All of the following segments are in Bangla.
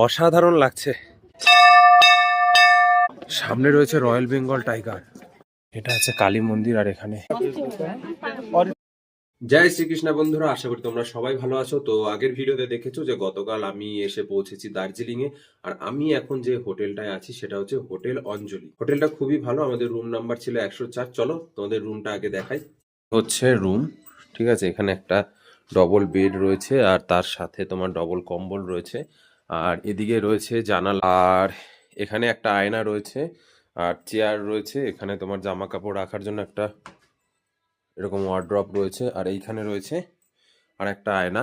অসাধারণ লাগছে। সামনে রয়েছে রয়্যাল বেঙ্গল টাইগার, এটা আছে কালী মন্দির। আর এখানে জয় শ্রীকৃষ্ণ বন্ধুরা, আশা করি তোমরা সবাই ভালো আছো। তো আগের ভিডিওতে দেখেছো যে গতকাল আমি এসে পৌঁছেছি দার্জিলিং এ। আর আমি এখন যে হোটেলটায় আছি সেটা হচ্ছে হোটেল অঞ্জলি। হোটেলটা খুবই ভালো, আমাদের রুম নাম্বার ছিল 104। চলো তোমাদের রুমটা আগে দেখাই। হচ্ছে রুম, ঠিক আছে। এখানে একটা ডবল বেড রয়েছে আর তার সাথে তোমার ডবল কম্বল রয়েছে। আর এদিকে রয়েছে জানালা, আর এখানে একটা আয়না রয়েছে আর চেয়ার রয়েছে। এখানে তোমার জামা কাপড় রাখার জন্য একটা এরকম ওয়ার্ড্রপ রয়েছে। আর এইখানে রয়েছে আর একটা আয়না,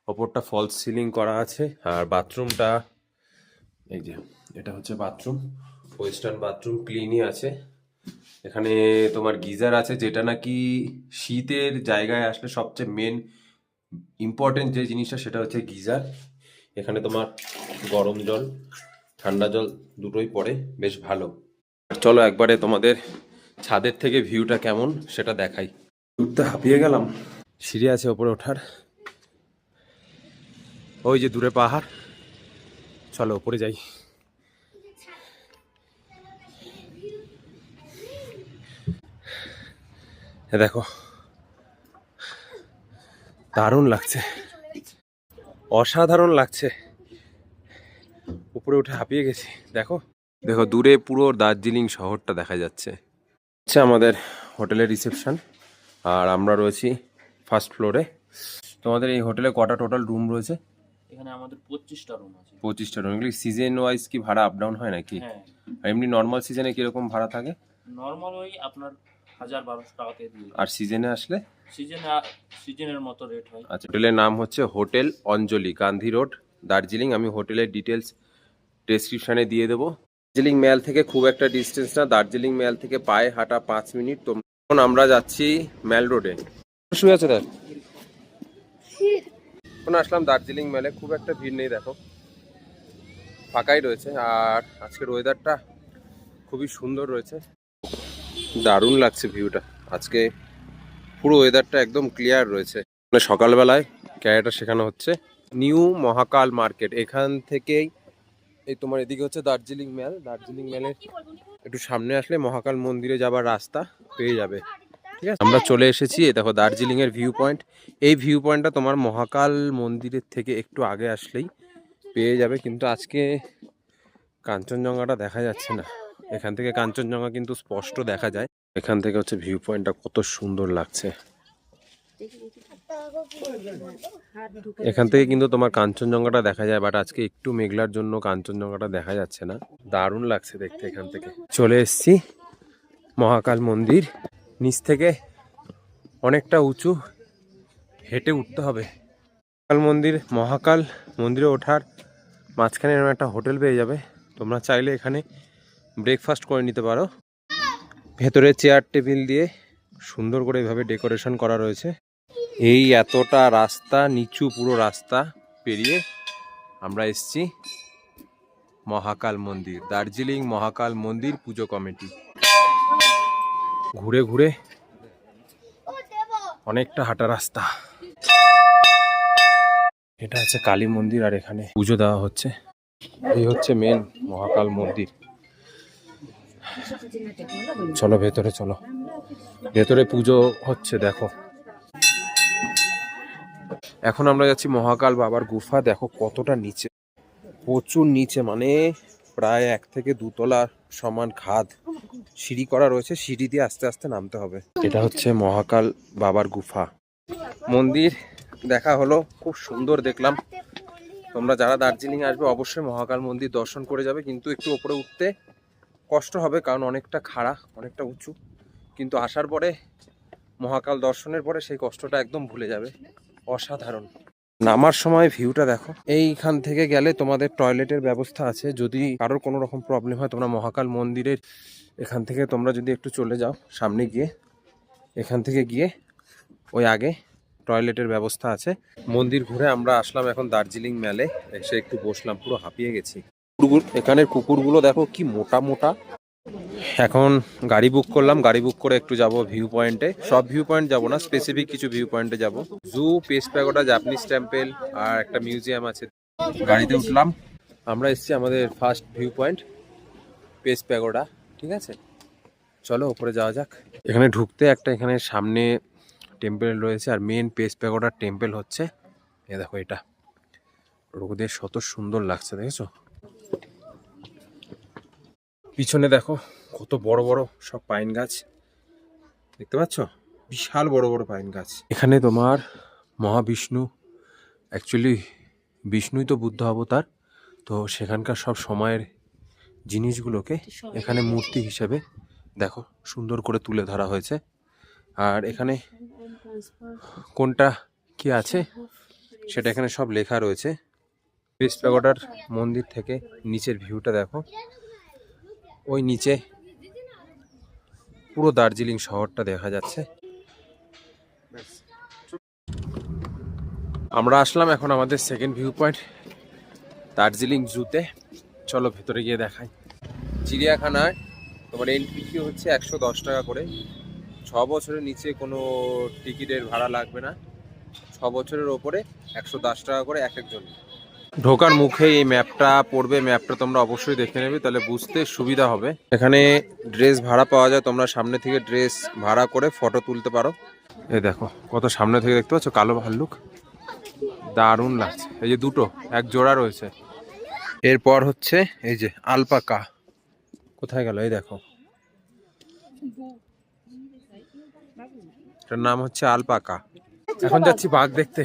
ওপরটা ফলস সিলিং করা আছে। আর বাথরুমটা এই যে, এটা হচ্ছে বাথরুম, ওয়েস্টার্ন বাথরুম, ক্লিনই আছে। এখানে তোমার গিজার আছে, যেটা নাকি শীতের জায়গায় আসলে সবচেয়ে মেন ইম্পর্টেন্ট যে জিনিসটা সেটা হচ্ছে গিজার। এখানে তোমার গরম জল ঠান্ডা জল দুটোই পড়ে, বেশ ভালো। চলো একবারে তোমাদের ছাদের থেকে ভিউটা কেমন সেটা দেখাই। উঠতে হাঁপিয়ে গেলাম, সিঁড়ি আছে ওপরে ওঠার, ওই যে দূরে পাহাড়। চলো ওপরে যাই। দেখো দারুণ লাগছে, অসাধারণ লাগছে। উপরে উঠে হাঁপিয়ে গেছি। দেখো দেখো দূরে পুরো দার্জিলিং শহরটা দেখা যাচ্ছে। আচ্ছা, আমাদের হোটেলের রিসেপশন, আর আমরা রয়েছি ফার্স্ট ফ্লোরে। তোমাদের এই হোটেলে কটা টোটাল রুম রয়েছে? এখানে আমাদের 25টা রুম আছে। 25টা রুম। এগুলি সিজন ওয়াইজ কি ভাড়া আপ ডাউন হয় নাকি? হ্যাঁ, আর এমনি নর্মাল সিজনে কিরকম ভাড়া থাকে? নর্মাল ওই আপনার 1000-1200 টাকাতে দিয়ে। আর সিজনে আসলে? সিজনের মতো রেট হয়। আচ্ছা, হোটেলের নাম হচ্ছে হোটেল অঞ্জলি, গান্ধী রোড, দার্জিলিং। আমি হোটেলের ডিটেলস ডেসক্রিপশনে দিয়ে দেবো। দার্জিলিং ম্যাল থেকে খুব একটা ডিস্টেন্স না, দার্জিলিং ম্যাল থেকে পায়ে হাঁটা 5 মিনিট। তো এখন আমরা যাচ্ছি ম্যাল রোডে। শুয়ে আছে দেখ, এখন আসলাম দার্জিলিং ম্যালে। খুব একটা ভিড় নেই, দেখো ফাঁকাই রয়েছে। আর আজকের ওয়েদারটা খুবই সুন্দর রয়েছে, দারুণ লাগছে ভিউটা। আজকে পুরো ওয়েদারটা একদম ক্লিয়ার রয়েছে। মানে সকালবেলায় ক্যারেটা শেখানো হচ্ছে। নিউ মহাকাল মার্কেট, এখান থেকেই এই তোমার এদিকে হচ্ছে দার্জিলিং ম্যাল। দার্জিলিং ম্যালের একটু সামনে আসলে মহাকাল মন্দিরে যাবার রাস্তা পেয়ে যাবে, ঠিক আছে। আমরা চলে এসেছি, দেখো দার্জিলিং এর ভিউ পয়েন্ট। এই ভিউ পয়েন্টটা তোমার মহাকাল মন্দিরের থেকে একটু আগে আসলেই পেয়ে যাবে। কিন্তু আজকে কাঞ্চনজঙ্ঘাটা দেখা যাচ্ছে না। এখান থেকে কাঞ্চনজঙ্ঘা কিন্তু স্পষ্ট দেখা যায়। এখান থেকে হচ্ছে ভিউ পয়েন্টটা কত সুন্দর লাগছে। এখান থেকে কিন্তু তোমার কাঞ্চনজঙ্ঘাটা দেখা যায়, বাট আজকে একটু মেঘলার জন্য কাঞ্চনজঙ্ঘাটা দেখা যাচ্ছে না। দারুণ লাগছে দেখতে। এখান থেকে চলে এসেছি মহাকাল মন্দির। নিচ থেকে অনেকটা উঁচু, হেঁটে উঠতে হবে। মহাকাল মন্দিরে ওঠার মাঝখানে এরকম একটা হোটেল পেয়ে যাবে। তোমরা চাইলে এখানে ব্রেকফাস্ট করে নিতে পারো। ভেতরে চেয়ার টেবিল দিয়ে সুন্দর করে এভাবে ডেকোরেশন করা রয়েছে। এই এতটা রাস্তা নিচু, পুরো রাস্তা পেরিয়ে আমরা এসছি মহাকাল মন্দির। দার্জিলিং মহাকাল মন্দির পুজো কমিটি। ঘুরে ঘুরে অনেকটা হাঁটা রাস্তা। এটা হচ্ছে কালী মন্দির আর এখানে পুজো দেওয়া হচ্ছে। এই হচ্ছে মেন মহাকাল মন্দির। চলো ভেতরে, চলো ভেতরে পুজো হচ্ছে। দেখো এখন আমরা যাচ্ছি মহাকাল বাবার গুফা। দেখো কতটা নিচে, প্রচুর নিচে, মানে প্রায় 1 থেকে 2 তলা সমান খাদ। সিঁড়ি করা রয়েছে, সিঁড়ি দিয়ে আস্তে আস্তে নামতে হবে। এটা হচ্ছে মহাকাল বাবার গুফা। মন্দির দেখা হলো, খুব সুন্দর দেখলাম। তোমরা যারা দার্জিলিং আসবে অবশ্যই মহাকাল মন্দির দর্শন করে যাবে। কিন্তু একটু উপরে উঠতে কষ্ট হবে, কারণ অনেকটা খাড়া, অনেকটা উঁচু। কিন্তু আসার পরে, মহাকাল দর্শনের পরে সেই কষ্টটা একদম ভুলে যাবে। অসাধারণ। নামার সময় ভিউটা দেখো। এইখান থেকে গেলে তোমাদের টয়লেটের ব্যবস্থা আছে। যদি কারোর কোনো রকম প্রবলেম হয়, তোমরা মহাকাল মন্দিরের এখান থেকে তোমরা যদি একটু চলে যাও সামনে গিয়ে, এখান থেকে গিয়ে ওই আগে টয়লেটের ব্যবস্থা আছে। মন্দির ঘুরে আমরা আসলাম এখন দার্জিলিং ম্যালে। এসে একটু বসলাম, পুরো হাঁপিয়ে গেছি। এখানের কুকুরগুলো দেখো কি মোটা মোটা। এখন গাড়ি বুক করলাম, গাড়ি বুক করে একটু যাব ভিউ পয়েন্টে। সব ভিউ পয়েন্ট যাব না, স্পেসিফিক কিছু ভিউ পয়েন্টে যাব। জু, পেস্ট প্যাগোডা, জাপানিজ টেম্পল আর একটা মিউজিয়াম আছে। গাড়িতে উঠলাম, আমরা এসেছি আমাদের first view point pace pagoda, ঠিক আছে, চলো ওপরে যাওয়া যাক। এখানে ঢুকতে একটা এখানে সামনে টেম্পল রয়েছে, আর মেন পেস প্যাগোডার টেম্পল হচ্ছে এ দেখো, এটা রোদে কত সুন্দর লাগছে দেখেছো। পিছনে দেখো কত বড় বড় সব পাইন গাছ দেখতে পাচ্ছ, বিশাল বড় বড় পাইন গাছ। এখানে তোমার মহাবিষ্ণু, অ্যাকচুয়ালি বিষ্ণুই তো বুদ্ধ অবতার, তো সেখানকার সব সময়ের জিনিসগুলোকে এখানে মূর্তি হিসেবে দেখো সুন্দর করে তুলে ধরা হয়েছে। আর এখানে কোনটা কি আছে সেটা এখানে সব লেখা রয়েছে। পেস প্যাগোডার মন্দির থেকে নিচের ভিউটা দেখো, ওই নিচে পুরো দার্জিলিং শহরটা দেখা যাচ্ছে। আমরা আসলাম এখন আমাদের সেকেন্ড ভিউ পয়েন্ট দার্জিলিং জুতে, চলো ভেতরে গিয়ে দেখাই। চিড়িয়াখানায় তোমার এন্ট্রি ফি হচ্ছে 110 টাকা করে, 6 বছরের নিচে কোনো টিকিটের ভাড়া লাগবে না, 6 বছরের ওপরে 110 টাকা করে এক একজন। ঢোকার মুখে এই ম্যাপটা পড়বে, ম্যাপটা তোমরা অবশ্যই দেখে নেবে, তাহলে বুঝতে সুবিধা হবে। এখানে ড্রেস ভাড়া পাওয়া যায়, তোমরা সামনে থেকে ড্রেস ভাড়া করে ফটো তুলতে পারো। এই দেখো কত সামনে থেকে দেখতে পাচ্ছ কালো ভাল্লুক, দারুণ লাগছে। এই যে দুটো এক জোড়া রয়েছে। এরপর হচ্ছে এই যে আলপাকা, কোথায় গেল, এই দেখো এটার নাম হচ্ছে আলপাকা। এখন যাচ্ছি বাঘ দেখতে,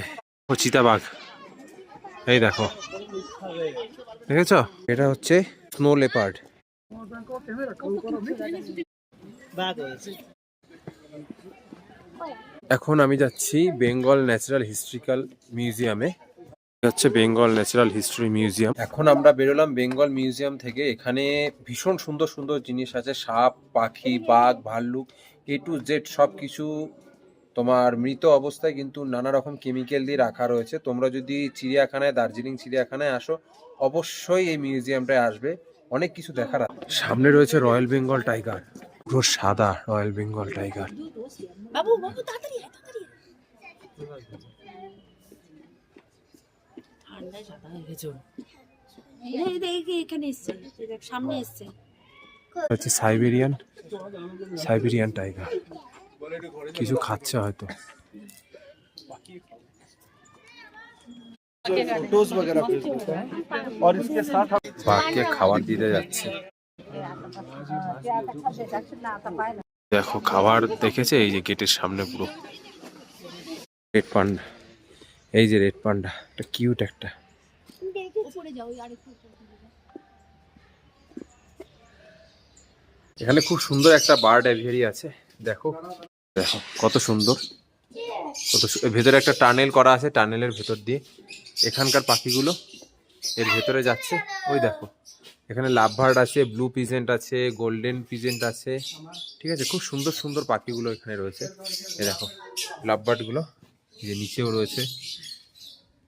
ও চিতা বাঘ, এই দেখো দেখেছো, এটা হচ্ছে স্নো লেপার্ড। এখন আমি যাচ্ছি বেঙ্গল ন্যাচারাল হিস্ট্রিক্যাল মিউজিয়ামে, হচ্ছে বেঙ্গল ন্যাচারাল হিস্ট্রি মিউজিয়াম। এখন আমরা বেরোলাম বেঙ্গল মিউজিয়াম থেকে। এখানে ভীষণ সুন্দর সুন্দর জিনিস আছে, সাপ, পাখি, বাঘ, ভাল্লুক, এ টু জেড সব কিছু তোমার মৃত অবস্থায় কিন্তু নানা রকম কেমিক্যাল দিয়ে রাখা রয়েছে। তোমরা যদি চিড়িয়াখানায়, দার্জিলিং চিড়িয়াখানায় আসো, অবশ্যই এই মিউজিয়ামটায় আসবে, অনেক কিছু দেখার আছে। সামনে রয়েছে রয়্যাল বেঙ্গল টাইগার, পুরো সাদা রয়্যাল বেঙ্গল টাইগার। বাবু বাবু তাড়াতাড়ি আয়, তাড়াতাড়ি ঠান্ডায় সাদা হয়ে গেছে। এই দেখ এখানে এসছে, এই দেখ সামনে এসছে। হচ্ছে সাইবেরিয়ান, সাইবেরিয়ান টাইগার, কিছু খাচ্ছে হয়তো। বাঘকে খাবার দিতে যাচ্ছে, দেখো খাবার দেখেছে, এই যে গেটের সামনে পুরো রেড পান্ডা, এই যে রেড পান্ডা, একটা কিউট একটা। এখানে খুব সুন্দর একটা বার্ড অ্যাভিয়ারি আছে, দেখো দেখো কত সুন্দর, ভেতরে একটা টানেল করা আছে, টানেলের ভেতর দিয়ে এখানকার পাখিগুলো এর ভেতরে যাচ্ছে। ওই দেখো এখানে লাভ বার্ড আছে, ব্লু পিজেন্ট আছে, গোল্ডেন পিজেন্ট আছে, ঠিক আছে, খুব সুন্দর সুন্দর পাখিগুলো এখানে রয়েছে। এই দেখো লাভ বার্ডগুলো, এই যে নিচেও রয়েছে।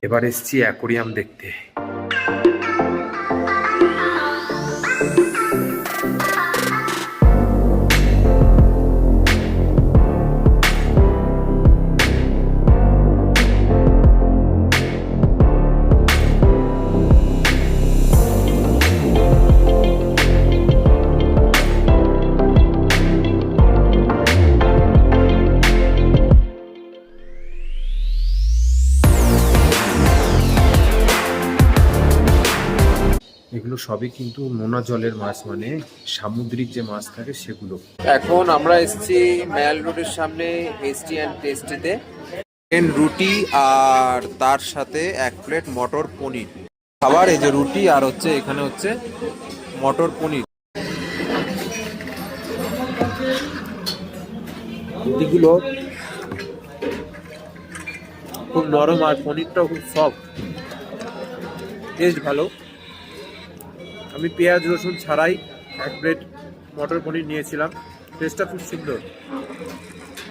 এবার এসছি অ্যাকোরিয়াম দেখতে। এগুলো সবই কিন্তু নোনা জলের মাছ, মানে সামুদ্রিক যে মাছ থাকে সেগুলো। এখন আমরা এসেছি ম্যাল রোডের সামনে হেস্টি অ্যান্ড টেস্টিতে। রুটি আর তার সাথে 1 প্লেট মটর পনির খাবার। এই যে রুটি আর হচ্ছে এখানে হচ্ছে মটর পনির। রুটিগুলো খুব নরম আর পনিরটাও খুব সফট, টেস্ট ভালো। আমি পেঁয়াজ রসুন ছাড়াই 1 প্লেট মটর পনির নিয়েছিলাম, টেস্টটা খুব সুন্দর,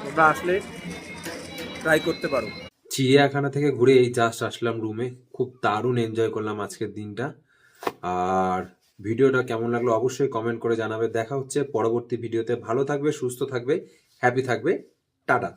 তোমরা আসলে ট্রাই করতে পারো। চিড়িয়াখানা থেকে ঘুরে এই জাস্ট আসলাম রুমে, খুব দারুণ এনজয় করলাম আজকের দিনটা। আর ভিডিওটা কেমন লাগলো অবশ্যই কমেন্ট করে জানাবে। দেখা হচ্ছে পরবর্তী ভিডিওতে। ভালো থাকবে, সুস্থ থাকবে, হ্যাপি থাকবে, টাটা।